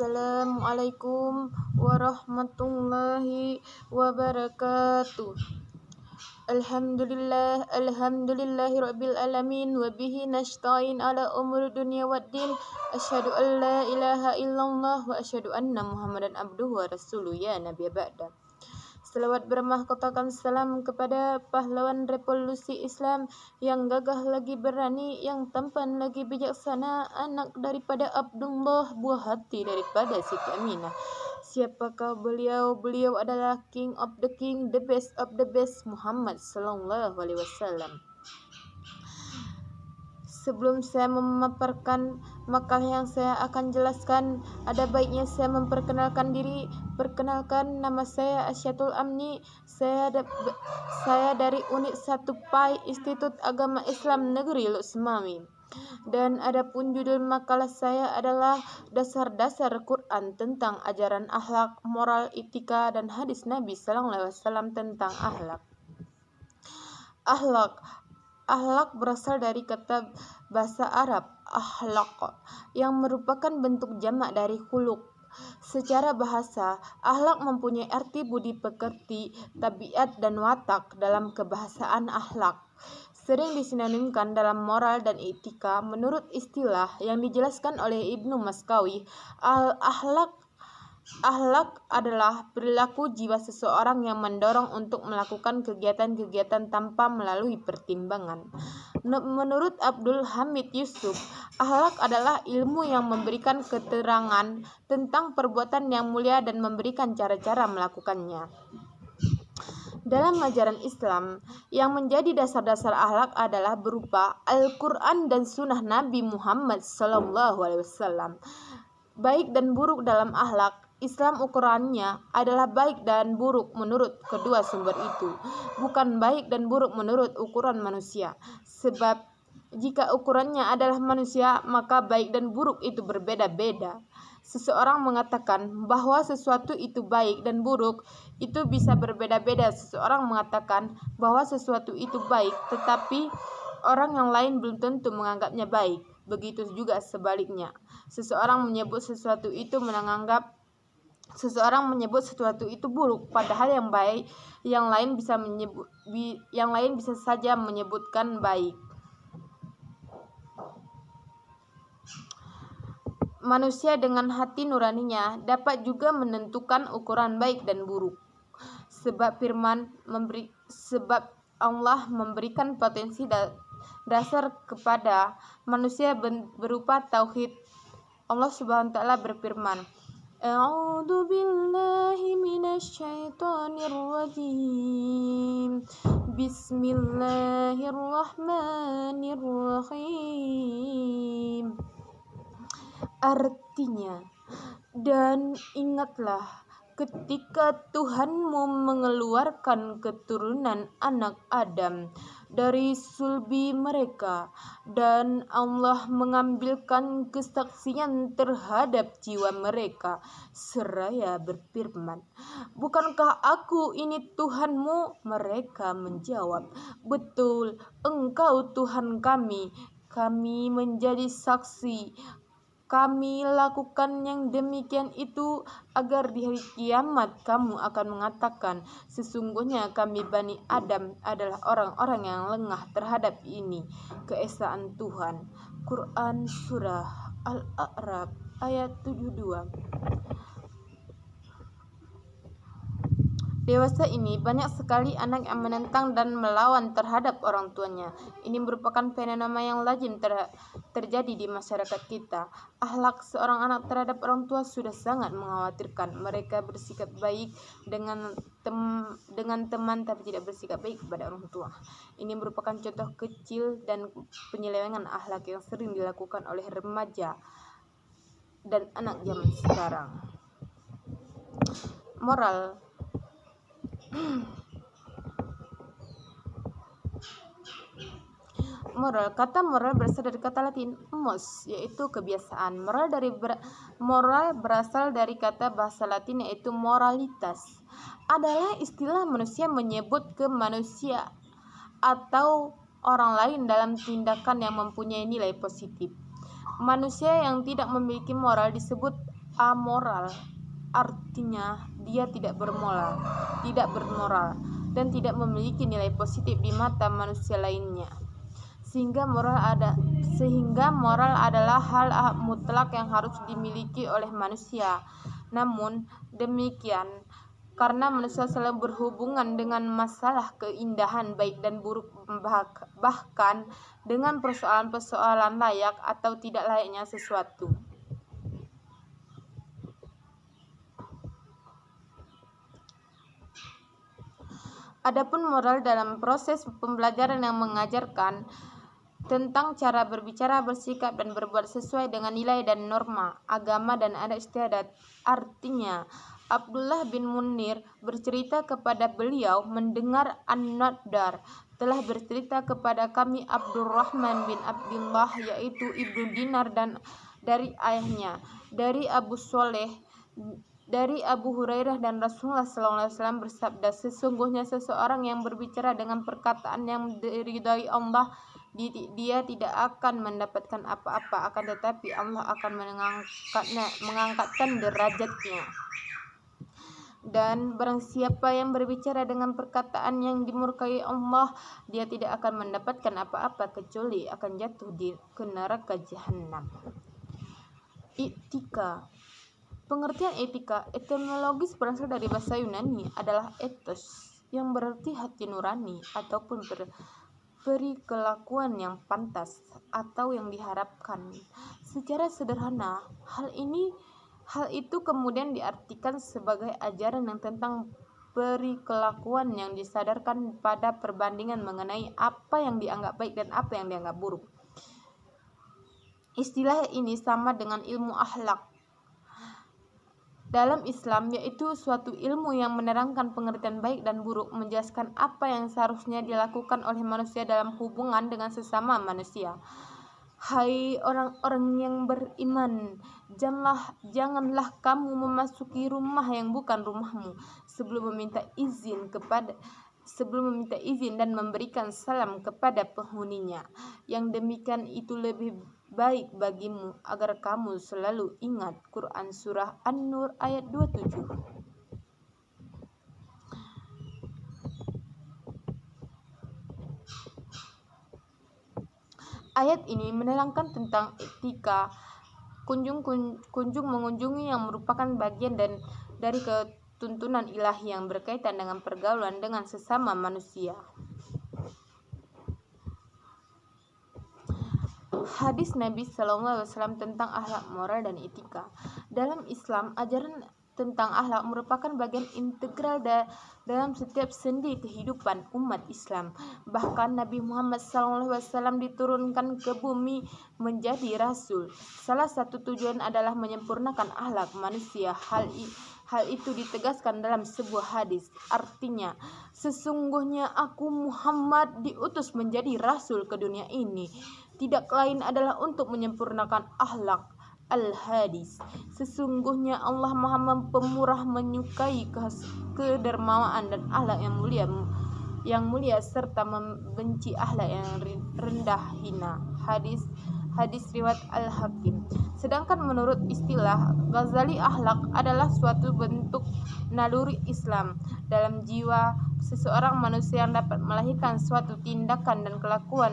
Assalamualaikum warahmatullahi wabarakatuh. Alhamdulillahi rabbil alamin wa bihi nasta'in ala umuri dunya waddin. Asyhadu an la ilaha illallah wa asyhadu anna Muhammadan abduhu wa rasuluh ya nabiy ba'da. Selawat bermahkotakan salam kepada pahlawan revolusi Islam yang gagah lagi berani, yang tampan lagi bijaksana, anak daripada Abdullah, buah hati daripada Siti Aminah. Siapakah beliau? Beliau adalah King of the King, the best of the best, Muhammad sallallahu alaihi wasallam. Sebelum saya memaparkan makalah yang saya akan jelaskan, ada baiknya saya memperkenalkan diri. Perkenalkan, nama saya Asyatul Amni. Saya dari Unit 1 PAI Institut Agama Islam Negeri Luxmawi. Dan adapun judul makalah saya adalah dasar-dasar Quran tentang ajaran akhlak, moral, etika, dan hadis Nabi sallallahu alaihi wasallam tentang akhlak. Akhlak berasal dari kata bahasa Arab akhlaq yang merupakan bentuk jamak dari khuluq. Secara bahasa, akhlak mempunyai arti budi pekerti, tabiat dan watak. Dalam kebahasaan akhlak sering disinonimkan dalam moral dan etika. Menurut istilah yang dijelaskan oleh Ibnu Maskawi, akhlak adalah perilaku jiwa seseorang yang mendorong untuk melakukan kegiatan-kegiatan tanpa melalui pertimbangan. Menurut Abdul Hamid Yusuf, akhlak adalah ilmu yang memberikan keterangan tentang perbuatan yang mulia dan memberikan cara-cara melakukannya. Dalam ajaran Islam, yang menjadi dasar-dasar akhlak adalah berupa Al-Quran dan Sunnah Nabi Muhammad SAW. Baik dan buruk dalam akhlak, Islam ukurannya adalah baik dan buruk menurut kedua sumber itu, bukan baik dan buruk menurut ukuran manusia. Sebab jika ukurannya adalah manusia, maka baik dan buruk itu berbeda-beda. Seseorang mengatakan bahwa sesuatu itu baik dan buruk, itu bisa berbeda-beda. Seseorang mengatakan bahwa sesuatu itu baik, tetapi orang yang lain belum tentu menganggapnya baik. Begitu juga sebaliknya. Seseorang menyebut sesuatu itu buruk, padahal yang baik, yang lain bisa saja menyebutkan baik. Manusia dengan hati nuraninya dapat juga menentukan ukuran baik dan buruk. Sebab Allah memberikan potensi dasar kepada manusia berupa tauhid. Allah Subhanahu wa taala berfirman, A'udzu billahi minasyaitonir rajim. Bismillahirrahmanirrahim. Artinya, dan ingatlah ketika Tuhanmu mengeluarkan keturunan anak Adam dari sulbi mereka, dan Allah mengambilkan kesaksian terhadap jiwa mereka, seraya berfirman, bukankah aku ini Tuhanmu? Mereka menjawab, betul, engkau Tuhan kami. Kami menjadi saksi. Kami lakukan yang demikian itu agar di hari kiamat kamu akan mengatakan, sesungguhnya kami Bani Adam adalah orang-orang yang lengah terhadap ini, keesaan Tuhan. Quran Surah Al-A'raf ayat 72. Dewasa ini banyak sekali anak yang menentang dan melawan terhadap orang tuanya. Ini merupakan fenomena yang lazim terjadi di masyarakat kita. Akhlak seorang anak terhadap orang tua sudah sangat mengkhawatirkan. Mereka bersikap baik dengan teman tapi tidak bersikap baik kepada orang tua. Ini merupakan contoh kecil dan penyelewengan akhlak yang sering dilakukan oleh remaja dan anak zaman sekarang. Moral. Moral. Kata moral berasal dari kata Latin mos, yaitu kebiasaan. Moral berasal dari kata bahasa Latin yaitu moralitas. Adalah istilah manusia menyebut ke manusia atau orang lain dalam tindakan yang mempunyai nilai positif. Manusia yang tidak memiliki moral disebut amoral, artinya dia tidak bermoral, dan tidak memiliki nilai positif di mata manusia lainnya. Sehingga moral adalah hal mutlak yang harus dimiliki oleh manusia. Namun demikian, karena manusia selalu berhubungan dengan masalah keindahan baik dan buruk, bahkan dengan persoalan-persoalan layak atau tidak layaknya sesuatu. Adapun moral dalam proses pembelajaran yang mengajarkan tentang cara berbicara, bersikap, dan berbuat sesuai dengan nilai dan norma agama dan adat istiadat. Artinya, Abdullah bin Munir bercerita kepada beliau mendengar An-Nadar telah bercerita kepada kami Abdurrahman bin Abdullah, yaitu Ibnu Dinar, dan dari ayahnya, dari Abu Soleh, dari Abu Hurairah, dan Rasulullah SAW bersabda, sesungguhnya seseorang yang berbicara dengan perkataan yang diridhai Allah, dia tidak akan mendapatkan apa-apa, akan tetapi Allah akan mengangkatkan derajatnya. Dan barang siapa yang berbicara dengan perkataan yang dimurkai Allah, dia tidak akan mendapatkan apa-apa kecuali akan jatuh ke neraka jahanam. Etika. Pengertian etika etimologis berasal dari bahasa Yunani adalah ethos, yang berarti hati nurani ataupun perikelakuan yang pantas atau yang diharapkan. Secara sederhana, hal itu kemudian diartikan sebagai ajaran yang tentang perikelakuan yang disadarkan pada perbandingan mengenai apa yang dianggap baik dan apa yang dianggap buruk. Istilah ini sama dengan ilmu akhlak dalam Islam, yaitu suatu ilmu yang menerangkan pengertian baik dan buruk, menjelaskan apa yang seharusnya dilakukan oleh manusia dalam hubungan dengan sesama manusia. Hai orang-orang yang beriman, janganlah kamu memasuki rumah yang bukan rumahmu sebelum meminta izin dan memberikan salam kepada penghuninya. Yang demikian itu lebih baik bagimu agar kamu selalu ingat. Quran Surah An-Nur ayat 27. Ayat ini menerangkan tentang etika kunjung mengunjungi yang merupakan bagian dari ketuntunan ilahi yang berkaitan dengan pergaulan dengan sesama manusia. Hadis Nabi SAW tentang akhlak, moral, dan etika. Dalam Islam, ajaran tentang akhlak merupakan bagian integral dalam setiap sendi kehidupan umat Islam. Bahkan Nabi Muhammad SAW diturunkan ke bumi menjadi rasul. Salah satu tujuan adalah menyempurnakan akhlak manusia. Hal itu ditegaskan dalam sebuah hadis. Artinya, sesungguhnya aku Muhammad diutus menjadi rasul ke dunia ini, tidak lain adalah untuk menyempurnakan akhlak. Al-Hadis. Sesungguhnya Allah Maha Pemurah, menyukai kedermawaan dan akhlak yang mulia serta membenci akhlak yang rendah hina. Hadis riwayat Al-Hakim. Sedangkan menurut istilah Ghazali, akhlak adalah suatu bentuk naluri Islam dalam jiwa seseorang manusia yang dapat melahirkan suatu tindakan dan kelakuan